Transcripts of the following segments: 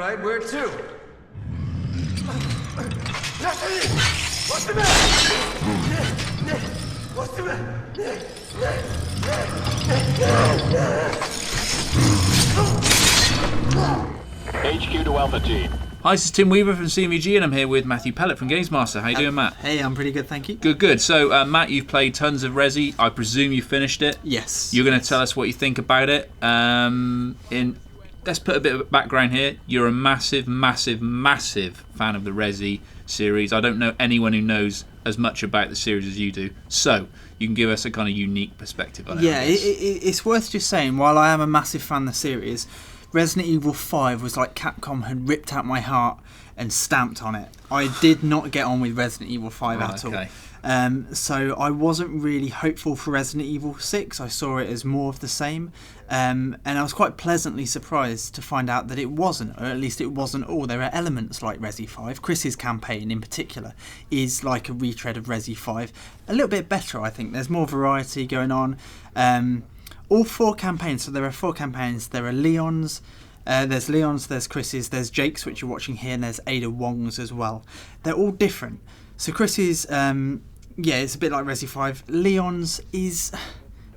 right, where to? What's the matter? What's the matter? HQ to Alpha Team. Hi, this is Tim Weaver from CMVG, and I'm here with Matthew Pellett from Games Master. How you doing, Matt? Hey, I'm pretty good, thank you. Good. So, Matt, you've played tons of Resi. I presume you finished it. Yes. You're going to tell us what you think about it. Let's put a bit of background here. You're a massive fan of the Resi series. I don't know anyone who knows as much about the series as you do. So, you can give us a kind of unique perspective on it. Yeah, it's worth just saying, while I am a massive fan of the series, Resident Evil 5 was like Capcom had ripped out my heart and stamped on it. I did not get on with Resident Evil 5 at all. So I wasn't really hopeful for Resident Evil 6. I saw it as more of the same. And I was quite pleasantly surprised to find out that it wasn't, or at least it wasn't all. There are elements like Resi 5. Chris's campaign in particular is like a retread of Resi 5. A little bit better, I think. There's more variety going on. All 4 campaigns, so there are 4 campaigns. There are Leon's, there's Chris's, there's Jake's, which you're watching here, and there's Ada Wong's as well. They're all different. So Chris's, it's a bit like Resi 5. Leon's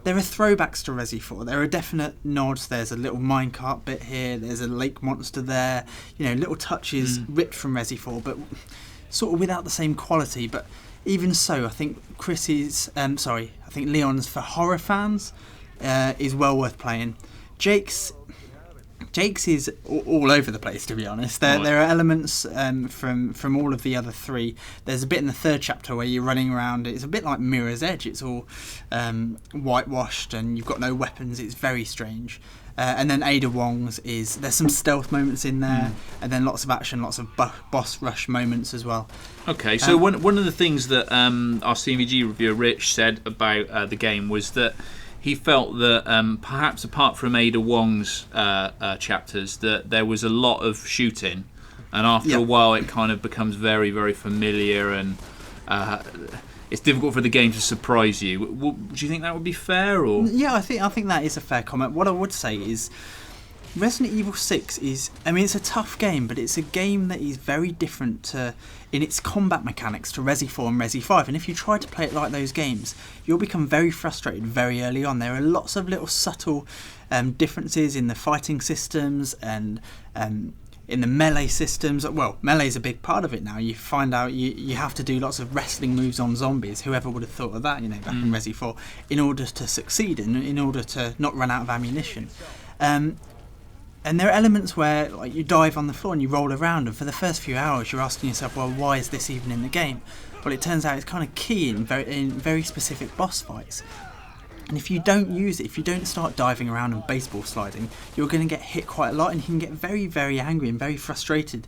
there are throwbacks to Resi 4. There are definite nods. There's a little minecart bit here, there's a lake monster there, little touches ripped from Resi 4, but sort of without the same quality. But even so, I think Leon's, for horror fans, is well worth playing. Jake's is all over the place, to be honest. There are elements from all of the other 3. There's a bit in the 3rd chapter where you're running around. It's a bit like Mirror's Edge. It's all whitewashed and you've got no weapons. It's very strange. And then Ada Wong's there's some stealth moments in there, and then lots of action, lots of boss rush moments as well. Okay, so one of the things that our CMVG reviewer Rich said about the game was that he felt that perhaps apart from Ada Wong's chapters, that there was a lot of shooting, and after a while it kind of becomes very, very familiar, and it's difficult for the game to surprise you. Do you think that would be fair? Or yeah, I think that is a fair comment. What I would say is Resident Evil 6 it's a tough game, but it's a game that is very different in its combat mechanics to Resi 4 and Resi 5. And if you try to play it like those games, you'll become very frustrated very early on. There are lots of little subtle differences in the fighting systems and in the melee systems. Well, melee is a big part of it now. You find out you have to do lots of wrestling moves on zombies. Whoever would have thought of that, back in Resi 4, in order to succeed, in order to not run out of ammunition. And there are elements where you dive on the floor and you roll around, and for the first few hours you're asking yourself, well, why is this even in the game? Well, it turns out it's kind of key in very specific boss fights. And if you don't use it, if you don't start diving around and baseball sliding, you're going to get hit quite a lot, and you can get very, very angry and very frustrated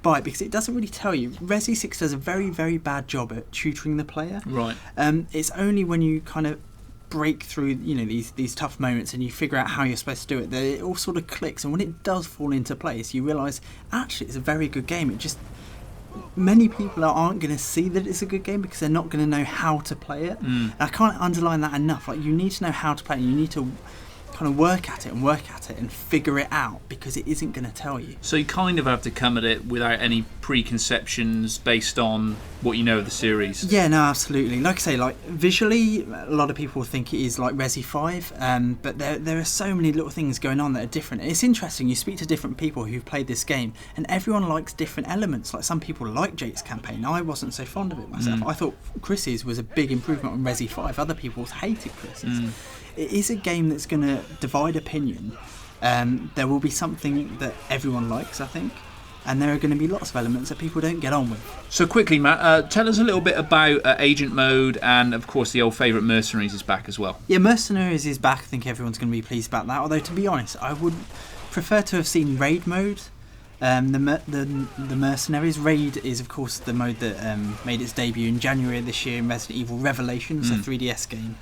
by it, because it doesn't really tell you. Resi 6 does a very, very bad job at tutoring the player. Right. It's only when you kind of break through these tough moments and you figure out how you're supposed to do it that it all sort of clicks, and when it does fall into place you realise actually it's a very good game. Many people aren't going to see that it's a good game because they're not going to know how to play it. And I can't underline that enough. You need to know how to play it, and you need to kind of work at it and figure it out, because it isn't going to tell you. So you kind of have to come at it without any preconceptions based on what you know of the series. Yeah, no, absolutely. Like I say, visually, a lot of people think it is like Resi 5, but there are so many little things going on that are different. It's interesting, you speak to different people who've played this game, and everyone likes different elements. Like, some people like Jake's campaign. I wasn't so fond of it myself. I thought Chris's was a big improvement on Resi 5. Other people hated Chris's. It is a game that's going to divide opinion. There will be something that everyone likes, I think, and there are going to be lots of elements that people don't get on with. So quickly, Matt, tell us a little bit about Agent Mode, and of course the old favourite Mercenaries is back as well. Yeah, Mercenaries is back. I think everyone's going to be pleased about that, although to be honest I would prefer to have seen Raid Mode. The Mercenaries. Raid is of course the mode that made its debut in January of this year in Resident Evil Revelations, a 3DS game.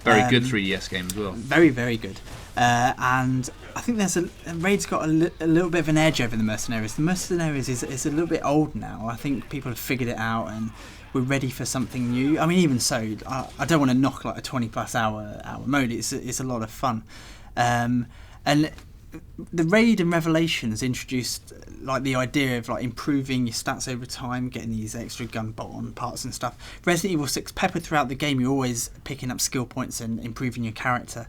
Very good 3DS game as well. Very, very good. And I think Raid's got a little bit of an edge over the Mercenaries. The Mercenaries is a little bit old now. I think people have figured it out and we're ready for something new. I mean, even so, I don't want to knock a 20+ hour mode. It's a lot of fun. And the Raid and Revelations introduced like the idea of like improving your stats over time, getting these extra gun bolt-on parts and stuff. Resident Evil 6, peppered throughout the game, you're always picking up skill points and improving your character.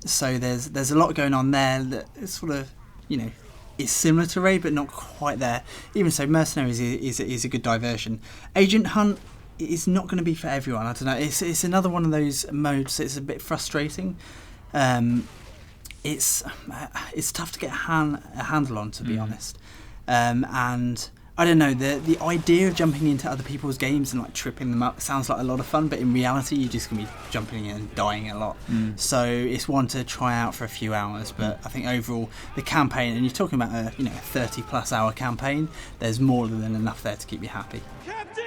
So there's a lot going on there that is sort of, you know, is similar to Raid but not quite there. Even so, Mercenaries is a good diversion. Agent Hunt is not going to be for everyone. I don't know. It's another one of those modes that's a bit frustrating. It's tough to get a handle on, to be honest. And I don't know, the idea of jumping into other people's games and like tripping them up sounds like a lot of fun, but in reality you're just going to be jumping in and dying a lot. So it's one to try out for a few hours, but I think overall the campaign, and you're talking about a 30+ hour campaign, there's more than enough there to keep you happy. Captain!